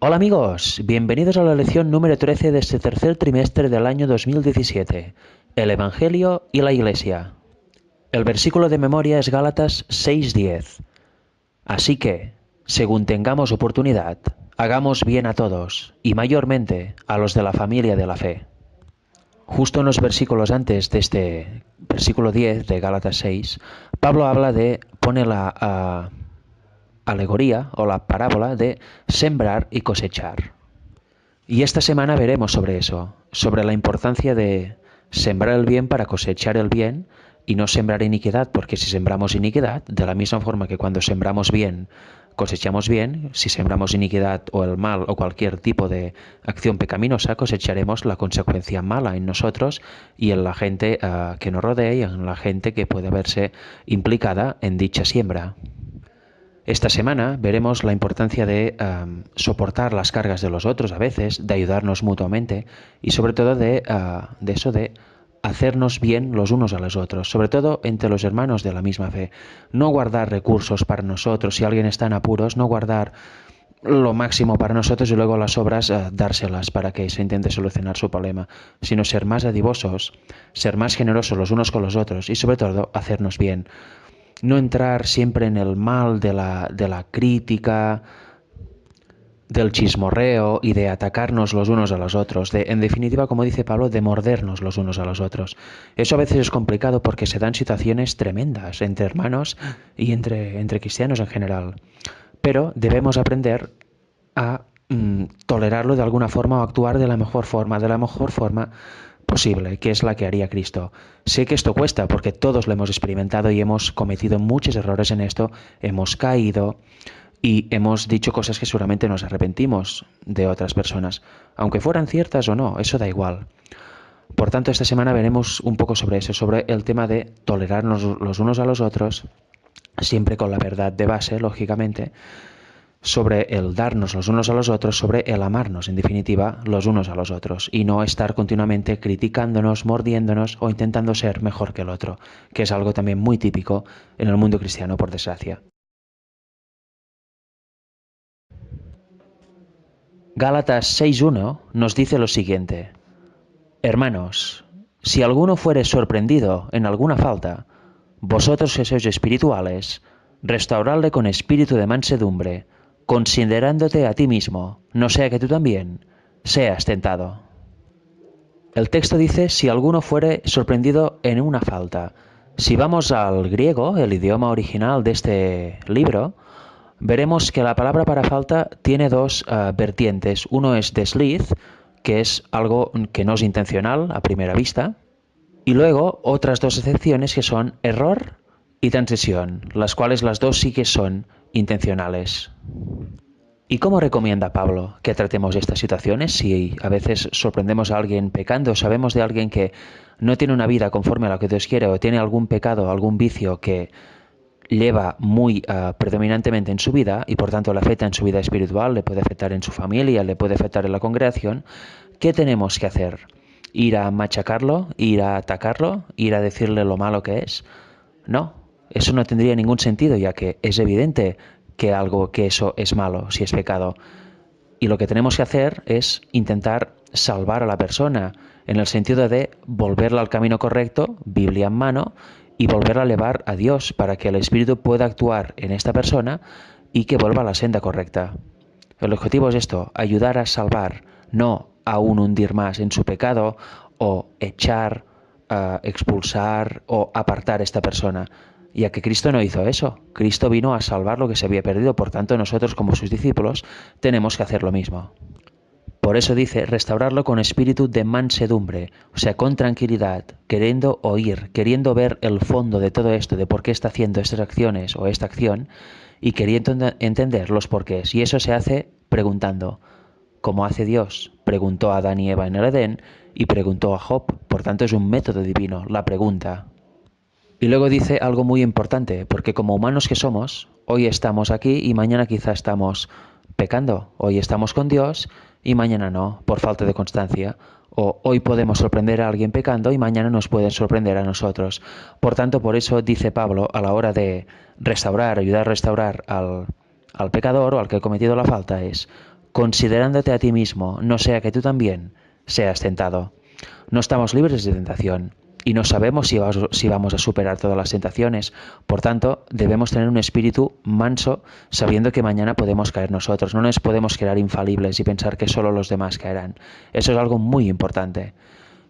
Hola amigos, bienvenidos a la lección número 13 de este tercer trimestre del año 2017, el Evangelio y la Iglesia. El versículo de memoria es Gálatas 6:10. Así que, según tengamos oportunidad, hagamos bien a todos, y mayormente a los de la familia de la fe. Justo en los versículos antes de este versículo 10 de Gálatas 6, Pablo pone la alegoría o la parábola de sembrar y cosechar. Y esta semana veremos sobre eso, sobre la importancia de sembrar el bien para cosechar el bien y no sembrar iniquidad, porque si sembramos iniquidad, de la misma forma que cuando sembramos bien, cosechamos bien, si sembramos iniquidad o el mal o cualquier tipo de acción pecaminosa, cosecharemos la consecuencia mala en nosotros y en la gente que nos rodea y en la gente que puede verse implicada en dicha siembra. Esta semana veremos la importancia de soportar las cargas de los otros a veces, de ayudarnos mutuamente y sobre todo de eso de hacernos bien los unos a los otros, sobre todo entre los hermanos de la misma fe. No guardar recursos para nosotros, si alguien está en apuros, no guardar lo máximo para nosotros y luego las obras dárselas para que se intente solucionar su problema, sino ser más adivosos, ser más generosos los unos con los otros y sobre todo hacernos bien, no entrar siempre en el mal de la crítica, del chismorreo y de atacarnos los unos a los otros, en definitiva, como dice Pablo, de mordernos los unos a los otros. Eso a veces es complicado porque se dan situaciones tremendas entre hermanos y entre cristianos en general. Pero debemos aprender a tolerarlo de alguna forma o actuar de la mejor forma posible, que es la que haría Cristo. Sé que esto cuesta porque todos lo hemos experimentado y hemos cometido muchos errores en esto, hemos caído y hemos dicho cosas que seguramente nos arrepentimos de otras personas, aunque fueran ciertas o no, eso da igual. Por tanto, esta semana veremos un poco sobre eso, sobre el tema de tolerarnos los unos a los otros, siempre con la verdad de base, lógicamente, sobre el darnos los unos a los otros, sobre el amarnos, en definitiva, los unos a los otros, y no estar continuamente criticándonos, mordiéndonos o intentando ser mejor que el otro, que es algo también muy típico en el mundo cristiano, por desgracia. Gálatas 6:1 nos dice lo siguiente: Hermanos, si alguno fuere sorprendido en alguna falta, vosotros que sois espirituales, restauradle con espíritu de mansedumbre, considerándote a ti mismo, no sea que tú también seas tentado. El texto dice si alguno fuere sorprendido en una falta. Si vamos al griego, el idioma original de este libro, veremos que la palabra para falta tiene dos vertientes. Uno es desliz, que es algo que no es intencional a primera vista, y luego otras dos excepciones que son error y transgresión, las cuales las dos sí que son intencionales. ¿Y cómo recomienda Pablo que tratemos estas situaciones? Si a veces sorprendemos a alguien pecando, sabemos de alguien que no tiene una vida conforme a lo que Dios quiere o tiene algún pecado, algún vicio que lleva muy predominantemente en su vida y por tanto le afecta en su vida espiritual, le puede afectar en su familia, le puede afectar en la congregación, ¿qué tenemos que hacer? ¿Ir a machacarlo? ¿Ir a atacarlo? ¿Ir a decirle lo malo que es? No, eso no tendría ningún sentido, ya que es evidente que eso es malo, si es pecado. Y lo que tenemos que hacer es intentar salvar a la persona, en el sentido de volverla al camino correcto, Biblia en mano, y volverla a elevar a Dios para que el Espíritu pueda actuar en esta persona y que vuelva a la senda correcta. El objetivo es esto, ayudar a salvar, no aún hundir más en su pecado o echar, expulsar o apartar a esta persona, ya que Cristo no hizo eso. Cristo vino a salvar lo que se había perdido, por tanto nosotros como sus discípulos tenemos que hacer lo mismo. Por eso dice restaurarlo con espíritu de mansedumbre, o sea, con tranquilidad, queriendo oír, queriendo ver el fondo de todo esto, de por qué está haciendo estas acciones o esta acción, y queriendo entender los porqués. Y eso se hace preguntando, como hace Dios. Preguntó a Adán y Eva en el Edén y preguntó a Job. Por tanto, es un método divino, la pregunta. Y luego dice algo muy importante, porque como humanos que somos, hoy estamos aquí y mañana quizá estamos pecando. Hoy estamos con Dios y mañana no, por falta de constancia. O hoy podemos sorprender a alguien pecando y mañana nos pueden sorprender a nosotros. Por tanto, por eso dice Pablo, a la hora de restaurar, ayudar a restaurar al pecador o al que ha cometido la falta, es considerándote a ti mismo, no sea que tú también seas tentado. No estamos libres de tentación y no sabemos si vamos a superar todas las tentaciones. Por tanto, debemos tener un espíritu manso, sabiendo que mañana podemos caer nosotros. No nos podemos quedar infalibles y pensar que solo los demás caerán. Eso es algo muy importante.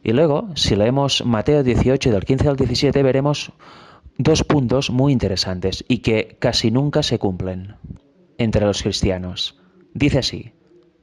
Y luego, si leemos Mateo 18, del 15 al 17, veremos dos puntos muy interesantes y que casi nunca se cumplen entre los cristianos. Dice así: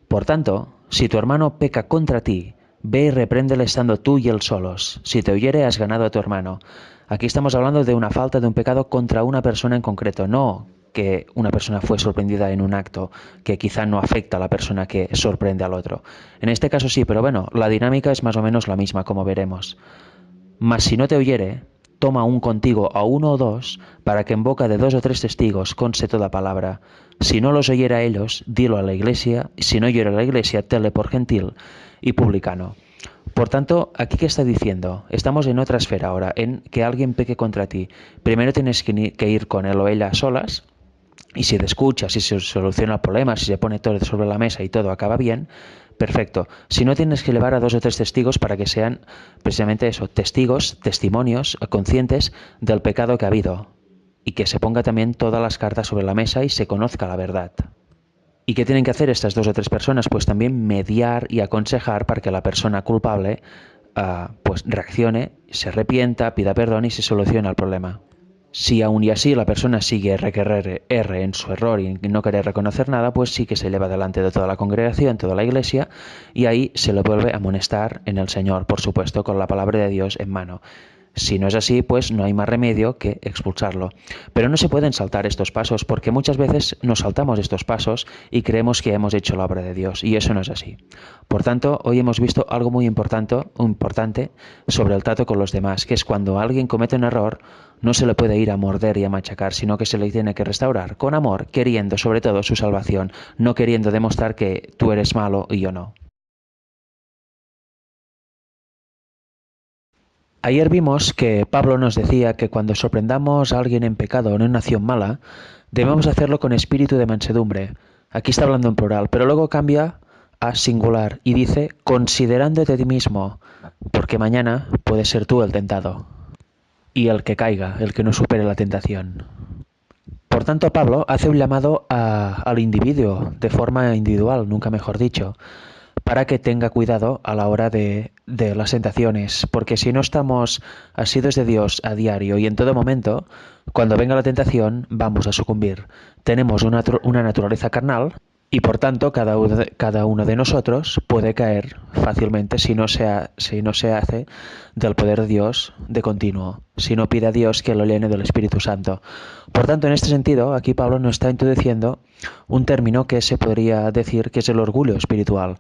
por tanto, si tu hermano peca contra ti, ve y repréndele estando tú y él solos. Si te oyere, has ganado a tu hermano. Aquí estamos hablando de una falta, de un pecado contra una persona en concreto, no que una persona fue sorprendida en un acto que quizá no afecta a la persona que sorprende al otro. En este caso sí, pero bueno, la dinámica es más o menos la misma, como veremos. Mas si no te oyere, toma aún contigo a uno o dos, para que en boca de 2 o 3 testigos conste toda palabra. Si no los oyera a ellos, dilo a la iglesia, y si no oyera a la iglesia, tenle por gentil y publicano. Por tanto, ¿aquí qué está diciendo? Estamos en otra esfera ahora, en que alguien peque contra ti. Primero tienes que ir con él o ella a solas, y si te escucha, si se soluciona el problema, si se pone todo sobre la mesa y todo acaba bien, perfecto. Si no, tienes que llevar a 2 o 3 testigos para que sean precisamente eso, testigos, testimonios conscientes del pecado que ha habido, y que se ponga también todas las cartas sobre la mesa y se conozca la verdad. ¿Y qué tienen que hacer estas 2 o 3 personas? Pues también mediar y aconsejar para que la persona culpable pues reaccione, se arrepienta, pida perdón y se solucione el problema. Si aún y así la persona sigue R en su error y no quiere reconocer nada, pues sí que se lleva delante de toda la congregación, toda la iglesia, y ahí se le vuelve a amonestar en el Señor, por supuesto, con la palabra de Dios en mano. Si no es así, pues no hay más remedio que expulsarlo. Pero no se pueden saltar estos pasos, porque muchas veces nos saltamos estos pasos y creemos que hemos hecho la obra de Dios, y eso no es así. Por tanto, hoy hemos visto algo muy importante sobre el trato con los demás, que es cuando alguien comete un error, no se le puede ir a morder y a machacar, sino que se le tiene que restaurar con amor, queriendo sobre todo su salvación, no queriendo demostrar que tú eres malo y yo no. Ayer vimos que Pablo nos decía que cuando sorprendamos a alguien en pecado o en una acción mala, debemos hacerlo con espíritu de mansedumbre. Aquí está hablando en plural, pero luego cambia a singular y dice, considerándote a ti mismo, porque mañana puedes ser tú el tentado y el que caiga, el que no supere la tentación. Por tanto, Pablo hace un llamado al individuo, de forma individual, nunca mejor dicho, para que tenga cuidado a la hora de las tentaciones, porque si no estamos asidos de Dios a diario y en todo momento, cuando venga la tentación vamos a sucumbir. Tenemos una naturaleza carnal y por tanto cada uno de nosotros puede caer fácilmente si no se hace del poder de Dios de continuo, si no pide a Dios que lo llene del Espíritu Santo. Por tanto, en este sentido, aquí Pablo nos está introduciendo un término que se podría decir que es el orgullo espiritual.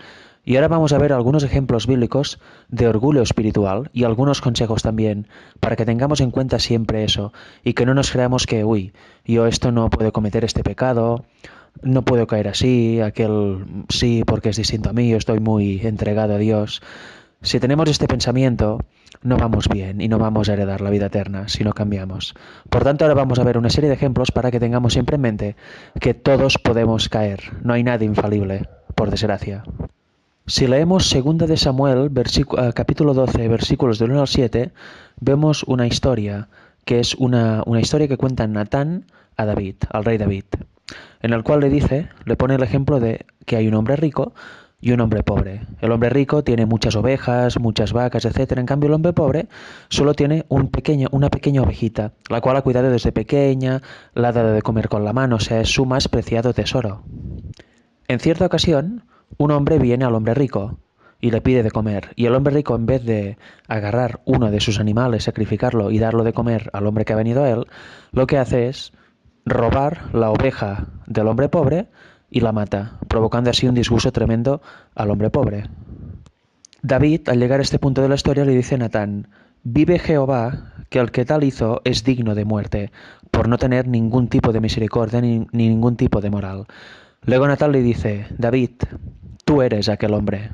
Y ahora vamos a ver algunos ejemplos bíblicos de orgullo espiritual y algunos consejos también, para que tengamos en cuenta siempre eso y que no nos creamos que, yo esto no puedo cometer este pecado, no puedo caer así, aquel sí porque es distinto a mí, yo estoy muy entregado a Dios. Si tenemos este pensamiento, no vamos bien y no vamos a heredar la vida eterna si no cambiamos. Por tanto, ahora vamos a ver una serie de ejemplos para que tengamos siempre en mente que todos podemos caer, no hay nadie infalible, por desgracia. Si leemos 2 de Samuel, capítulo 12, versículos del 1 al 7, vemos una historia, que es una historia que cuenta Natán a David, al rey David, en el cual le pone el ejemplo de que hay un hombre rico y un hombre pobre. El hombre rico tiene muchas ovejas, muchas vacas, etcétera. En cambio, el hombre pobre solo tiene una pequeña ovejita, la cual ha cuidado desde pequeña, la ha dado de comer con la mano, o sea, es su más preciado tesoro. En cierta ocasión, un hombre viene al hombre rico y le pide de comer, y el hombre rico, en vez de agarrar uno de sus animales, sacrificarlo y darlo de comer al hombre que ha venido a él, lo que hace es robar la oveja del hombre pobre y la mata, provocando así un disgusto tremendo al hombre pobre. David, al llegar a este punto de la historia, le dice a Natán, vive Jehová, que el que tal hizo es digno de muerte, por no tener ningún tipo de misericordia ni ningún tipo de moral. Luego Natán le dice, David, tú eres aquel hombre.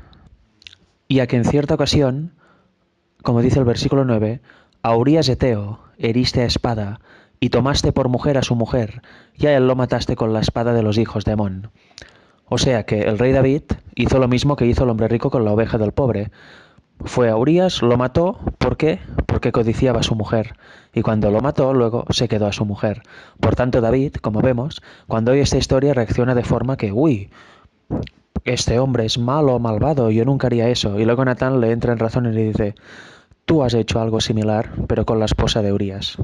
Y a que en cierta ocasión, como dice el versículo 9, a Urías Eteo heriste a espada, y tomaste por mujer a su mujer, y a él lo mataste con la espada de los hijos de Amón. O sea que el rey David hizo lo mismo que hizo el hombre rico con la oveja del pobre. Fue a Urías, lo mató, ¿por qué? Porque codiciaba a su mujer. Y cuando lo mató, luego se quedó a su mujer. Por tanto, David, como vemos, cuando oye esta historia reacciona de forma que, uy, este hombre es malo o malvado, yo nunca haría eso. Y luego Natán le entra en razón y le dice, tú has hecho algo similar, pero con la esposa de Urías.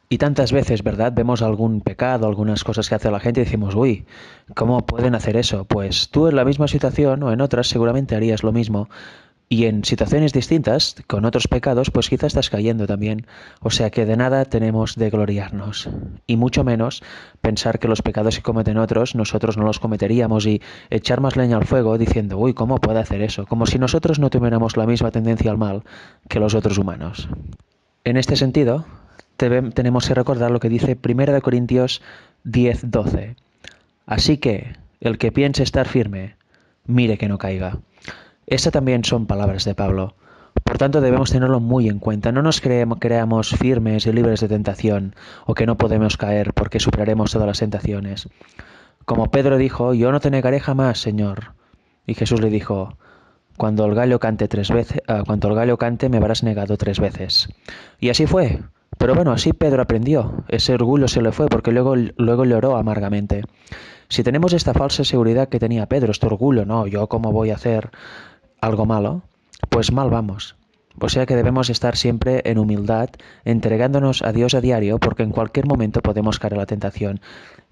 Y tantas veces, ¿verdad? Vemos algún pecado, algunas cosas que hace la gente y decimos, uy, ¿cómo pueden hacer eso? Pues tú en la misma situación o en otras seguramente harías lo mismo. Y en situaciones distintas, con otros pecados, pues quizás estás cayendo también. O sea que de nada tenemos de gloriarnos. Y mucho menos pensar que los pecados que cometen otros, nosotros no los cometeríamos y echar más leña al fuego diciendo, uy, ¿cómo puede hacer eso? Como si nosotros no tuviéramos la misma tendencia al mal que los otros humanos. En este sentido, tenemos que recordar lo que dice 1 Corintios 10:12. Así que el que piense estar firme, mire que no caiga. Estas también son palabras de Pablo. Por tanto, debemos tenerlo muy en cuenta. No nos creamos firmes y libres de tentación, o que no podemos caer porque superaremos todas las tentaciones. Como Pedro dijo, yo no te negaré jamás, Señor. Y Jesús le dijo, cuando el gallo cante cuando el gallo cante me habrás negado 3 veces. Y así fue. Pero bueno, así Pedro aprendió. Ese orgullo se le fue porque luego lloró amargamente. Si tenemos esta falsa seguridad que tenía Pedro, este orgullo, no, yo cómo voy a hacer algo malo, pues mal vamos. O sea que debemos estar siempre en humildad, entregándonos a Dios a diario, porque en cualquier momento podemos caer a la tentación.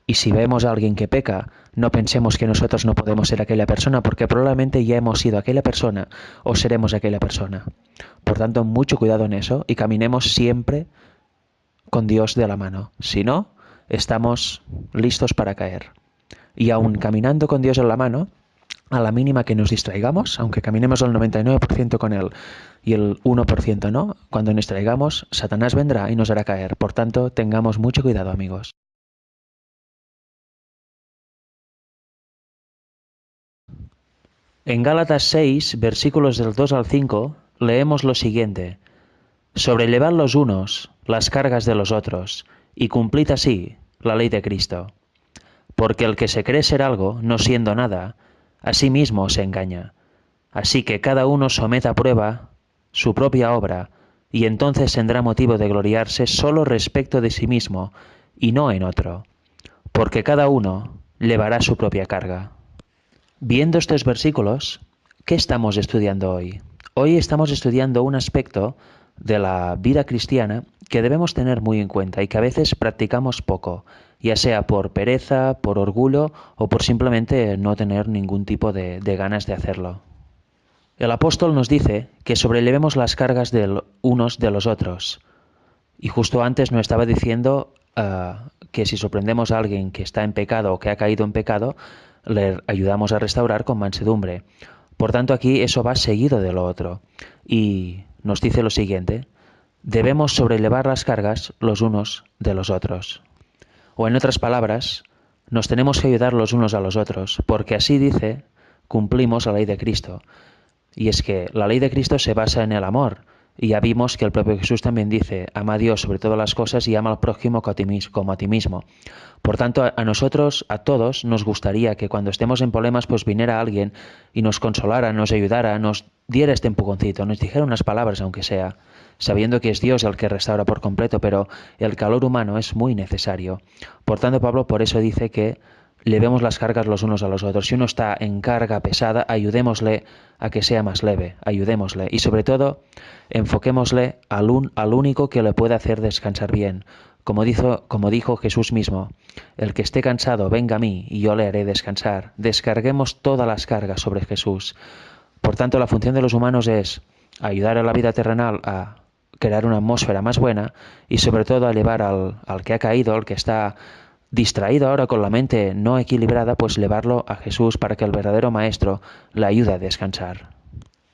Y si vemos a alguien que peca, no pensemos que nosotros no podemos ser aquella persona, porque probablemente ya hemos sido aquella persona o seremos aquella persona. Por tanto, mucho cuidado en eso y caminemos siempre con Dios de la mano. Si no, estamos listos para caer. Y aun caminando con Dios en la mano, a la mínima que nos distraigamos, aunque caminemos el 99% con Él y el 1% no, cuando nos distraigamos, Satanás vendrá y nos hará caer. Por tanto, tengamos mucho cuidado, amigos. En Gálatas 6, versículos del 2 al 5, leemos lo siguiente. Sobrellevad los unos las cargas de los otros, y cumplid así la ley de Cristo. Porque el que se cree ser algo, no siendo nada, a sí mismo se engaña. Así que cada uno someta a prueba su propia obra, y entonces tendrá motivo de gloriarse solo respecto de sí mismo, y no en otro, porque cada uno llevará su propia carga. Viendo estos versículos, ¿qué estamos estudiando hoy? Hoy estamos estudiando un aspecto de la vida cristiana que debemos tener muy en cuenta y que a veces practicamos poco, ya sea por pereza, por orgullo o por simplemente no tener ningún tipo de ganas de hacerlo. El apóstol nos dice que sobrellevemos las cargas de unos de los otros. Y justo antes nos estaba diciendo que si sorprendemos a alguien que está en pecado o que ha caído en pecado, le ayudamos a restaurar con mansedumbre. Por tanto, aquí eso va seguido de lo otro. Y nos dice lo siguiente, debemos sobrellevar las cargas los unos de los otros. O en otras palabras, nos tenemos que ayudar los unos a los otros, porque así dice, cumplimos la ley de Cristo. Y es que la ley de Cristo se basa en el amor. Y ya vimos que el propio Jesús también dice, ama a Dios sobre todas las cosas y ama al prójimo como a ti mismo. Por tanto, a nosotros, a todos, nos gustaría que cuando estemos en problemas, pues viniera alguien y nos consolara, nos ayudara, nos diera este empujoncito, nos dijera unas palabras, aunque sea, sabiendo que es Dios el que restaura por completo, pero el calor humano es muy necesario. Por tanto, Pablo por eso dice que llevemos las cargas los unos a los otros. Si uno está en carga pesada, ayudémosle a que sea más leve, ayudémosle. Y sobre todo, enfoquémosle al único que le puede hacer descansar bien. Como dijo Jesús mismo, el que esté cansado, venga a mí y yo le haré descansar. Descarguemos todas las cargas sobre Jesús. Por tanto, la función de los humanos es ayudar a la vida terrenal a crear una atmósfera más buena y sobre todo a llevar al que ha caído, al que está distraído ahora con la mente no equilibrada, pues llevarlo a Jesús para que el verdadero Maestro le ayude a descansar.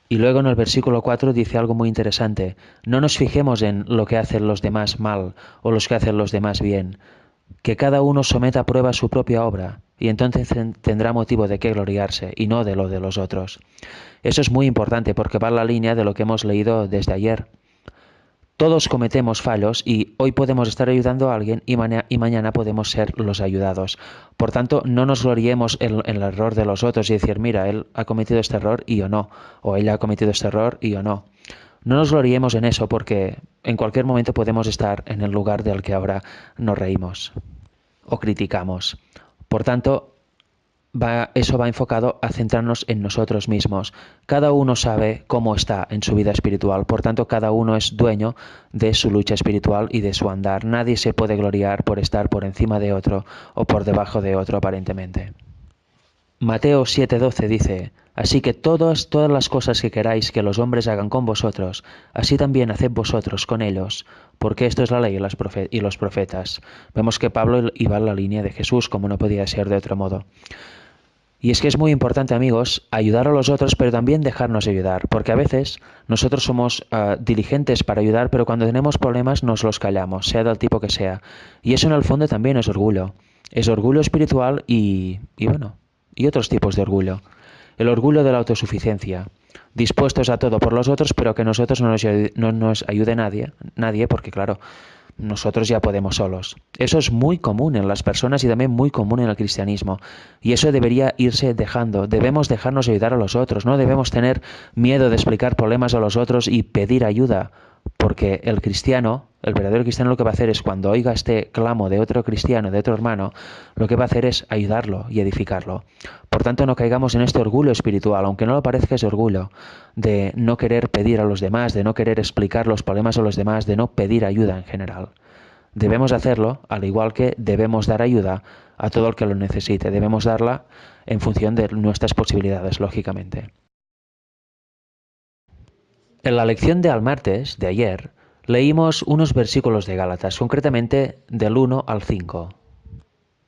Y luego en el versículo 4 dice algo muy interesante. No nos fijemos en lo que hacen los demás mal o los que hacen los demás bien. Que cada uno someta a prueba su propia obra y entonces tendrá motivo de qué gloriarse y no de lo de los otros. Eso es muy importante porque va en la línea de lo que hemos leído desde ayer. Todos cometemos fallos y hoy podemos estar ayudando a alguien y mañana podemos ser los ayudados. Por tanto, no nos gloriemos en el error de los otros y decir, mira, él ha cometido este error y yo no, o ella ha cometido este error y yo no. No nos gloriemos en eso porque en cualquier momento podemos estar en el lugar del que ahora nos reímos o criticamos. Por tanto, eso va enfocado a centrarnos en nosotros mismos. Cada uno sabe cómo está en su vida espiritual, por tanto cada uno es dueño de su lucha espiritual y de su andar. Nadie se puede gloriar por estar por encima de otro o por debajo de otro aparentemente. Mateo 7:12 dice, así que todas las cosas que queráis que los hombres hagan con vosotros, así también haced vosotros con ellos, porque esto es la ley y los profetas. Vemos que Pablo iba en la línea de Jesús, como no podía ser de otro modo. Y es que es muy importante, amigos, ayudar a los otros, pero también dejarnos ayudar, porque a veces nosotros somos diligentes para ayudar, pero cuando tenemos problemas nos los callamos, sea del tipo que sea. Y eso en el fondo también es orgullo. Es orgullo espiritual y otros tipos de orgullo. El orgullo de la autosuficiencia, dispuestos a todo por los otros, pero que nosotros no nos ayude nadie, porque claro, nosotros ya podemos solos. Eso es muy común en las personas y también muy común en el cristianismo. Y eso debería irse dejando. Debemos dejarnos ayudar a los otros. No debemos tener miedo de explicar problemas a los otros y pedir ayuda. Porque el verdadero cristiano lo que va a hacer es cuando oiga este clamo de otro cristiano, de otro hermano, lo que va a hacer es ayudarlo y edificarlo. Por tanto, no caigamos en este orgullo espiritual, aunque no lo parezca, es orgullo de no querer pedir a los demás, de no querer explicar los problemas a los demás, de no pedir ayuda en general. Debemos hacerlo, al igual que debemos dar ayuda a todo el que lo necesite. Debemos darla en función de nuestras posibilidades, lógicamente. En la lección de al martes, de ayer, leímos unos versículos de Gálatas, concretamente del 1 al 5.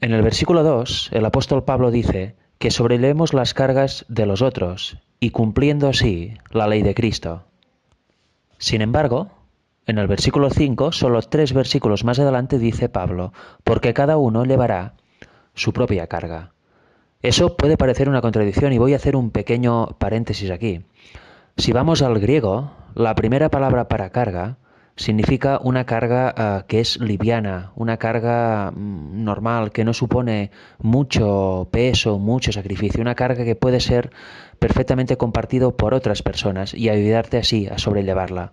En el versículo 2, el apóstol Pablo dice que sobrellevemos las cargas de los otros y cumpliendo así la ley de Cristo. Sin embargo, en el versículo 5, solo 3 versículos más adelante dice Pablo, porque cada uno llevará su propia carga. Eso puede parecer una contradicción y voy a hacer un pequeño paréntesis aquí. Si vamos al griego, la primera palabra para carga significa una carga que es liviana, una carga normal, que no supone mucho peso, mucho sacrificio, una carga que puede ser perfectamente compartido por otras personas y ayudarte así a sobrellevarla.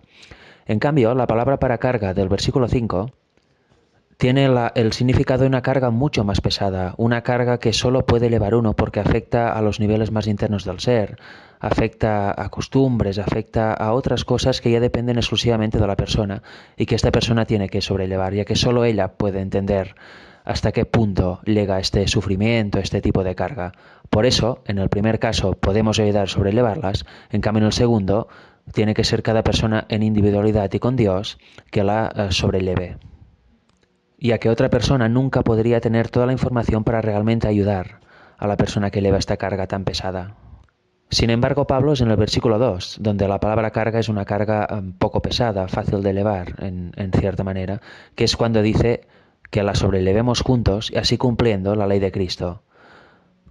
En cambio, la palabra para carga del versículo 5 tiene el significado de una carga mucho más pesada, una carga que solo puede elevar uno porque afecta a los niveles más internos del ser, afecta a costumbres, afecta a otras cosas que ya dependen exclusivamente de la persona y que esta persona tiene que sobrellevar, ya que solo ella puede entender hasta qué punto llega este sufrimiento, este tipo de carga. Por eso, en el primer caso podemos ayudar a sobrellevarlas, en cambio en el segundo tiene que ser cada persona en individualidad y con Dios que la sobrelleve, ya que otra persona nunca podría tener toda la información para realmente ayudar a la persona que eleva esta carga tan pesada. Sin embargo, Pablo es en el versículo 2, donde la palabra carga es una carga poco pesada, fácil de elevar en cierta manera, que es cuando dice que la sobrellevemos juntos y así cumpliendo la ley de Cristo.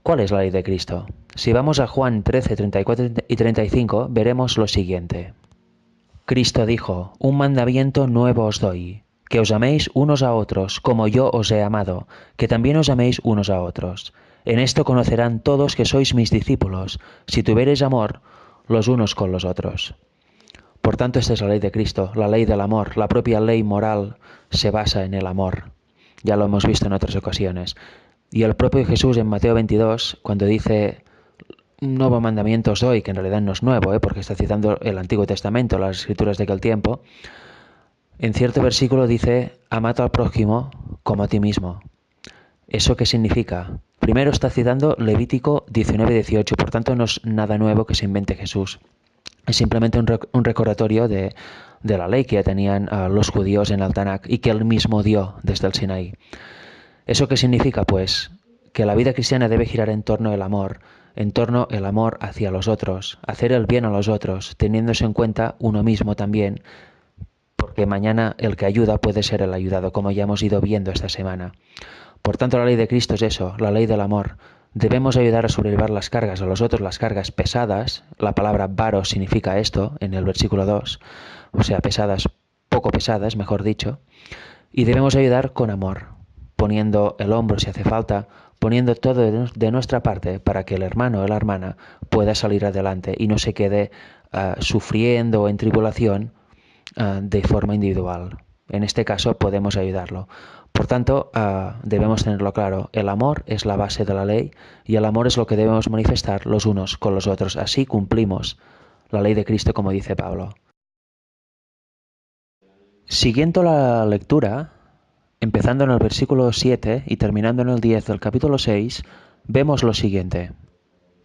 ¿Cuál es la ley de Cristo? Si vamos a Juan 13, 34 y 35, veremos lo siguiente. Cristo dijo, un mandamiento nuevo os doy, que os améis unos a otros, como yo os he amado, que también os améis unos a otros. En esto conocerán todos que sois mis discípulos, si tuviereis amor los unos con los otros. Por tanto, esta es la ley de Cristo, la ley del amor. La propia ley moral se basa en el amor. Ya lo hemos visto en otras ocasiones. Y el propio Jesús en Mateo 22, cuando dice un nuevo mandamiento os doy, que en realidad no es nuevo, porque está citando el Antiguo Testamento, las escrituras de aquel tiempo, en cierto versículo dice, amad al prójimo como a ti mismo. ¿Eso qué significa? Primero está citando Levítico 19:18, por tanto no es nada nuevo que se invente Jesús. Es simplemente un recordatorio de la ley que ya tenían los judíos en el Tanakh y que él mismo dio desde el Sinaí. ¿Eso qué significa? Pues que la vida cristiana debe girar en torno al amor, en torno al amor hacia los otros, hacer el bien a los otros, teniéndose en cuenta uno mismo también, porque mañana el que ayuda puede ser el ayudado, como ya hemos ido viendo esta semana. Por tanto, la ley de Cristo es eso, la ley del amor. Debemos ayudar a sobrellevar las cargas a los otros, las cargas pesadas. La palabra varos significa esto en el versículo 2, o sea, pesadas, poco pesadas, mejor dicho, y debemos ayudar con amor, poniendo el hombro si hace falta, poniendo todo de nuestra parte para que el hermano o la hermana pueda salir adelante y no se quede sufriendo o en tribulación de forma individual. En este caso podemos ayudarlo. Por tanto, debemos tenerlo claro, el amor es la base de la ley y el amor es lo que debemos manifestar los unos con los otros. Así cumplimos la ley de Cristo, como dice Pablo. Siguiendo la lectura, empezando en el versículo 7 y terminando en el 10 del capítulo 6, vemos lo siguiente.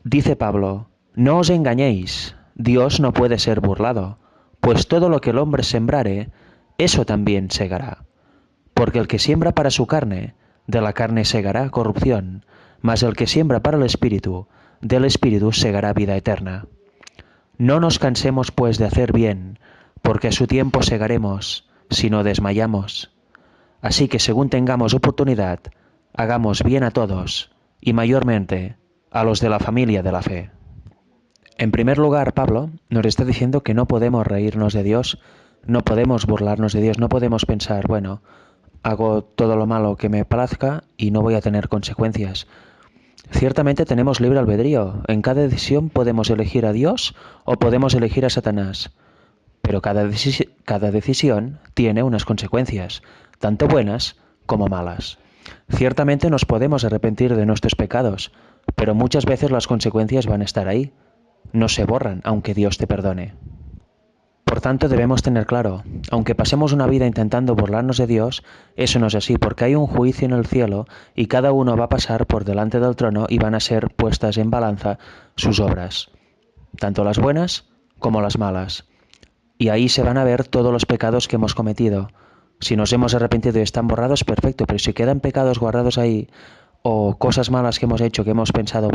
Dice Pablo, no os engañéis, Dios no puede ser burlado, pues todo lo que el hombre sembrare, eso también segará. Porque el que siembra para su carne, de la carne segará corrupción, mas el que siembra para el Espíritu, del Espíritu segará vida eterna. No nos cansemos pues de hacer bien, porque a su tiempo segaremos, si no desmayamos. Así que según tengamos oportunidad, hagamos bien a todos, y mayormente a los de la familia de la fe. En primer lugar, Pablo nos está diciendo que no podemos reírnos de Dios, no podemos burlarnos de Dios, no podemos pensar, bueno, hago todo lo malo que me plazca y no voy a tener consecuencias. Ciertamente tenemos libre albedrío. En cada decisión podemos elegir a Dios o podemos elegir a Satanás. Pero cada decisión tiene unas consecuencias, tanto buenas como malas. Ciertamente nos podemos arrepentir de nuestros pecados, pero muchas veces las consecuencias van a estar ahí. No se borran, aunque Dios te perdone. Por tanto, debemos tener claro, aunque pasemos una vida intentando burlarnos de Dios, eso no es así, porque hay un juicio en el cielo y cada uno va a pasar por delante del trono y van a ser puestas en balanza sus obras, tanto las buenas como las malas. Y ahí se van a ver todos los pecados que hemos cometido. Si nos hemos arrepentido y están borrados, perfecto, pero si quedan pecados guardados ahí, o cosas malas que hemos hecho, que hemos pensado,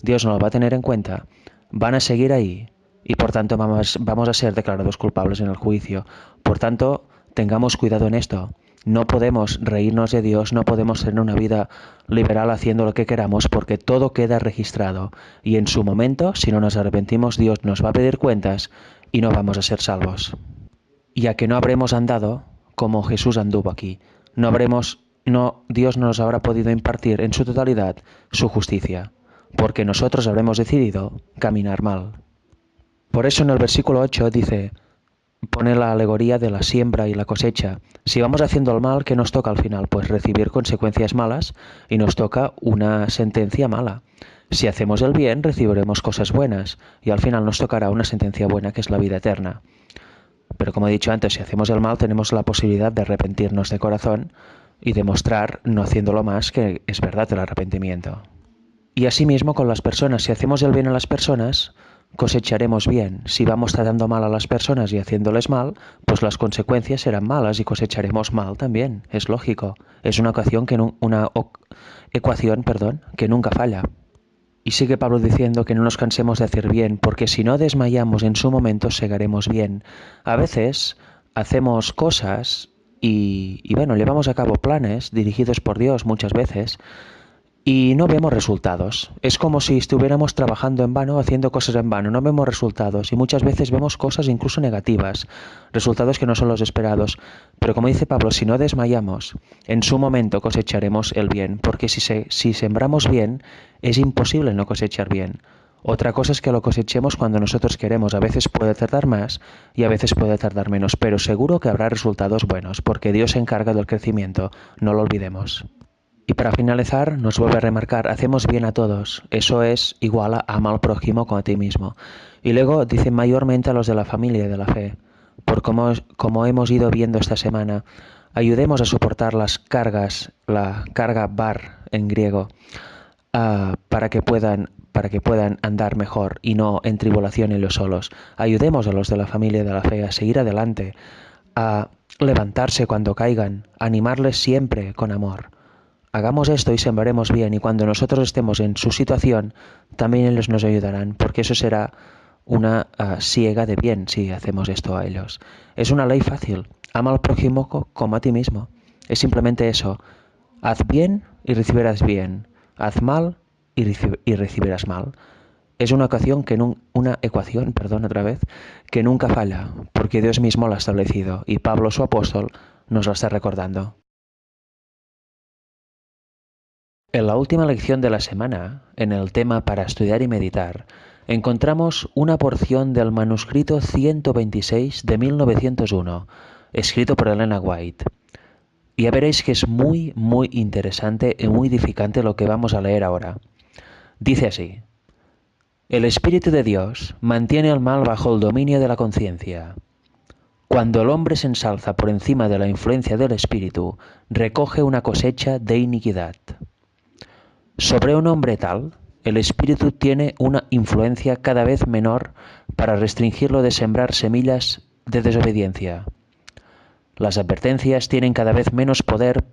Dios no lo va a tener en cuenta, van a seguir ahí. Y por tanto vamos a ser declarados culpables en el juicio. Por tanto, tengamos cuidado en esto. No podemos reírnos de Dios, no podemos tener una vida liberal haciendo lo que queramos, porque todo queda registrado. Y en su momento, si no nos arrepentimos, Dios nos va a pedir cuentas y no vamos a ser salvos. Ya que no habremos andado como Jesús anduvo aquí. Dios no nos habrá podido impartir en su totalidad su justicia, porque nosotros habremos decidido caminar mal. Por eso en el versículo 8 pone la alegoría de la siembra y la cosecha. Si vamos haciendo el mal, ¿qué nos toca al final? Pues recibir consecuencias malas y nos toca una sentencia mala. Si hacemos el bien, recibiremos cosas buenas y al final nos tocará una sentencia buena que es la vida eterna. Pero como he dicho antes, si hacemos el mal tenemos la posibilidad de arrepentirnos de corazón y demostrar, no haciéndolo más, que es verdad el arrepentimiento. Y asimismo con las personas, si hacemos el bien a las personas, cosecharemos bien. Si vamos tratando mal a las personas y haciéndoles mal, pues las consecuencias serán malas y cosecharemos mal también. Es lógico. Es una ecuación que nunca falla. Y sigue Pablo diciendo que no nos cansemos de hacer bien, porque si no desmayamos en su momento, segaremos bien. A veces hacemos cosas y llevamos a cabo planes dirigidos por Dios muchas veces, y no vemos resultados. Es como si estuviéramos trabajando en vano, haciendo cosas en vano. No vemos resultados y muchas veces vemos cosas incluso negativas, resultados que no son los esperados. Pero como dice Pablo, si no desmayamos, en su momento cosecharemos el bien, porque si sembramos bien, es imposible no cosechar bien. Otra cosa es que lo cosechemos cuando nosotros queremos. A veces puede tardar más y a veces puede tardar menos, pero seguro que habrá resultados buenos, porque Dios se encarga del crecimiento, no lo olvidemos. Y para finalizar, nos vuelve a remarcar, hacemos bien a todos. Eso es igual a ama al prójimo como a ti mismo. Y luego dice mayormente a los de la familia de la fe. Por como hemos ido viendo esta semana, ayudemos a soportar las cargas, la carga bar en griego, para que puedan andar mejor y no en tribulación ellos solos. Ayudemos a los de la familia de la fe a seguir adelante, a levantarse cuando caigan, a animarles siempre con amor. Hagamos esto y sembraremos bien, y cuando nosotros estemos en su situación, también ellos nos ayudarán, porque eso será una siega de bien si hacemos esto a ellos. Es una ley fácil. Ama al prójimo como a ti mismo. Es simplemente eso. Haz bien y recibirás bien. Haz mal y recibirás mal. Es una ecuación, otra vez, que nunca falla, porque Dios mismo la ha establecido y Pablo, su apóstol, nos lo está recordando. En la última lección de la semana, en el tema para estudiar y meditar, encontramos una porción del manuscrito 126 de 1901, escrito por Elena White. Y ya veréis que es muy, muy interesante y muy edificante lo que vamos a leer ahora. Dice así: el Espíritu de Dios mantiene al mal bajo el dominio de la conciencia. Cuando el hombre se ensalza por encima de la influencia del Espíritu, recoge una cosecha de iniquidad. Sobre un hombre tal, el Espíritu tiene una influencia cada vez menor para restringirlo de sembrar semillas de desobediencia. Las advertencias tienen cada vez menos poder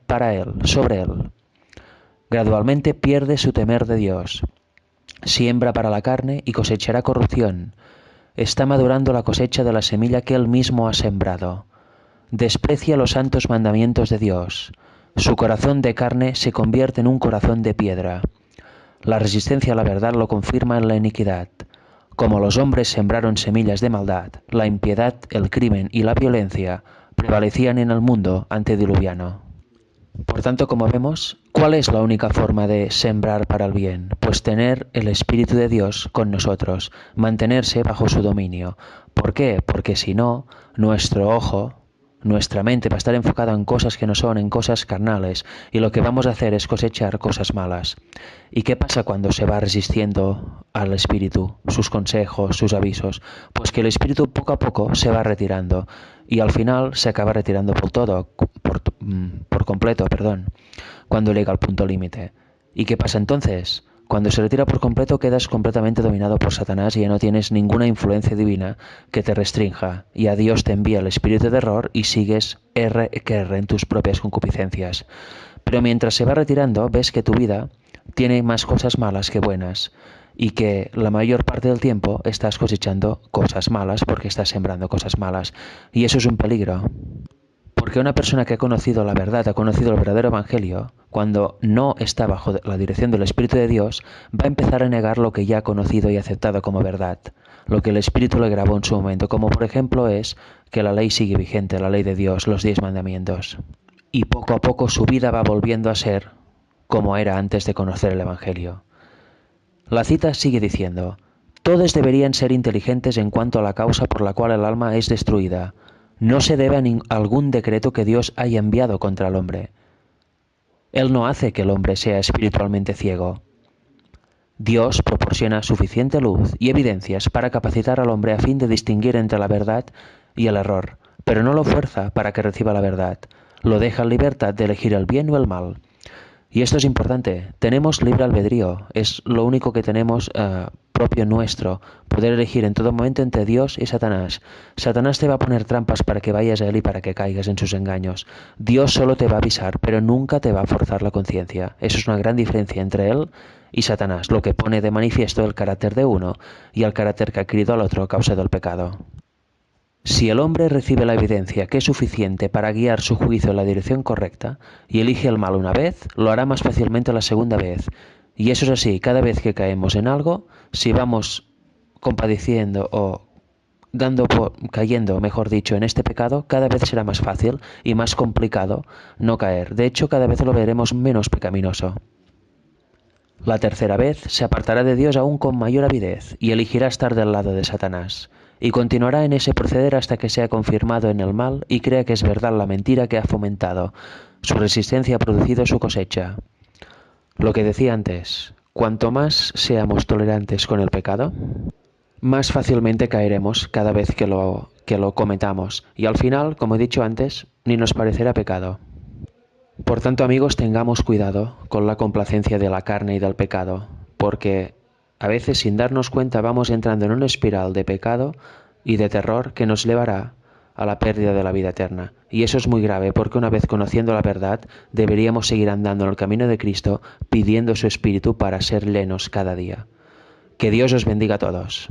sobre él. Gradualmente pierde su temer de Dios. Siembra para la carne y cosechará corrupción. Está madurando la cosecha de la semilla que él mismo ha sembrado. Desprecia los santos mandamientos de Dios. Su corazón de carne se convierte en un corazón de piedra. La resistencia a la verdad lo confirma en la iniquidad. Como los hombres sembraron semillas de maldad, la impiedad, el crimen y la violencia prevalecían en el mundo antediluviano. Por tanto, como vemos, ¿cuál es la única forma de sembrar para el bien? Pues tener el Espíritu de Dios con nosotros, mantenerse bajo su dominio. ¿Por qué? Porque si no, nuestro ojo, nuestra mente va a estar enfocada en cosas que no son, en cosas carnales, y lo que vamos a hacer es cosechar cosas malas. ¿Y qué pasa cuando se va resistiendo al Espíritu, sus consejos, sus avisos? Pues que el Espíritu poco a poco se va retirando y al final se acaba retirando por completo, cuando llega al punto límite. ¿Y qué pasa entonces? Cuando se retira por completo quedas completamente dominado por Satanás y ya no tienes ninguna influencia divina que te restrinja, y a Dios te envía el espíritu de error y sigues R que R en tus propias concupiscencias. Pero mientras se va retirando, ves que tu vida tiene más cosas malas que buenas, y que la mayor parte del tiempo estás cosechando cosas malas porque estás sembrando cosas malas. Y eso es un peligro. Porque una persona que ha conocido la verdad, ha conocido el verdadero evangelio, cuando no está bajo la dirección del Espíritu de Dios, va a empezar a negar lo que ya ha conocido y aceptado como verdad, lo que el Espíritu le grabó en su momento, como por ejemplo es que la ley sigue vigente, la ley de Dios, los 10 mandamientos. Y poco a poco su vida va volviendo a ser como era antes de conocer el evangelio. La cita sigue diciendo: todos deberían ser inteligentes en cuanto a la causa por la cual el alma es destruida. No se debe a algún decreto que Dios haya enviado contra el hombre. Él no hace que el hombre sea espiritualmente ciego. Dios proporciona suficiente luz y evidencias para capacitar al hombre a fin de distinguir entre la verdad y el error, pero no lo fuerza para que reciba la verdad. Lo deja en libertad de elegir el bien o el mal. Y esto es importante, tenemos libre albedrío, es lo único que tenemos propio nuestro, poder elegir en todo momento entre Dios y Satanás. Satanás te va a poner trampas para que vayas a él y para que caigas en sus engaños. Dios solo te va a avisar, pero nunca te va a forzar la conciencia. Eso es una gran diferencia entre él y Satanás, lo que pone de manifiesto el carácter de uno y el carácter que ha adquirido al otro a causa del pecado. Si el hombre recibe la evidencia que es suficiente para guiar su juicio en la dirección correcta y elige el mal una vez, lo hará más fácilmente la segunda vez. Y eso es así, cada vez que caemos en algo, si vamos compadeciendo o cayendo, mejor dicho, en este pecado, cada vez será más fácil y más complicado no caer. De hecho, cada vez lo veremos menos pecaminoso. La tercera vez se apartará de Dios aún con mayor avidez y elegirá estar del lado de Satanás, y continuará en ese proceder hasta que sea confirmado en el mal y crea que es verdad la mentira que ha fomentado. Su resistencia ha producido su cosecha. Lo que decía antes, cuanto más seamos tolerantes con el pecado, más fácilmente caeremos cada vez que lo cometamos, y al final, como he dicho antes, ni nos parecerá pecado. Por tanto, amigos, tengamos cuidado con la complacencia de la carne y del pecado, porque a veces sin darnos cuenta vamos entrando en una espiral de pecado y de terror que nos llevará a la pérdida de la vida eterna. Y eso es muy grave, porque una vez conociendo la verdad, deberíamos seguir andando en el camino de Cristo, pidiendo su Espíritu para ser llenos cada día. Que Dios os bendiga a todos.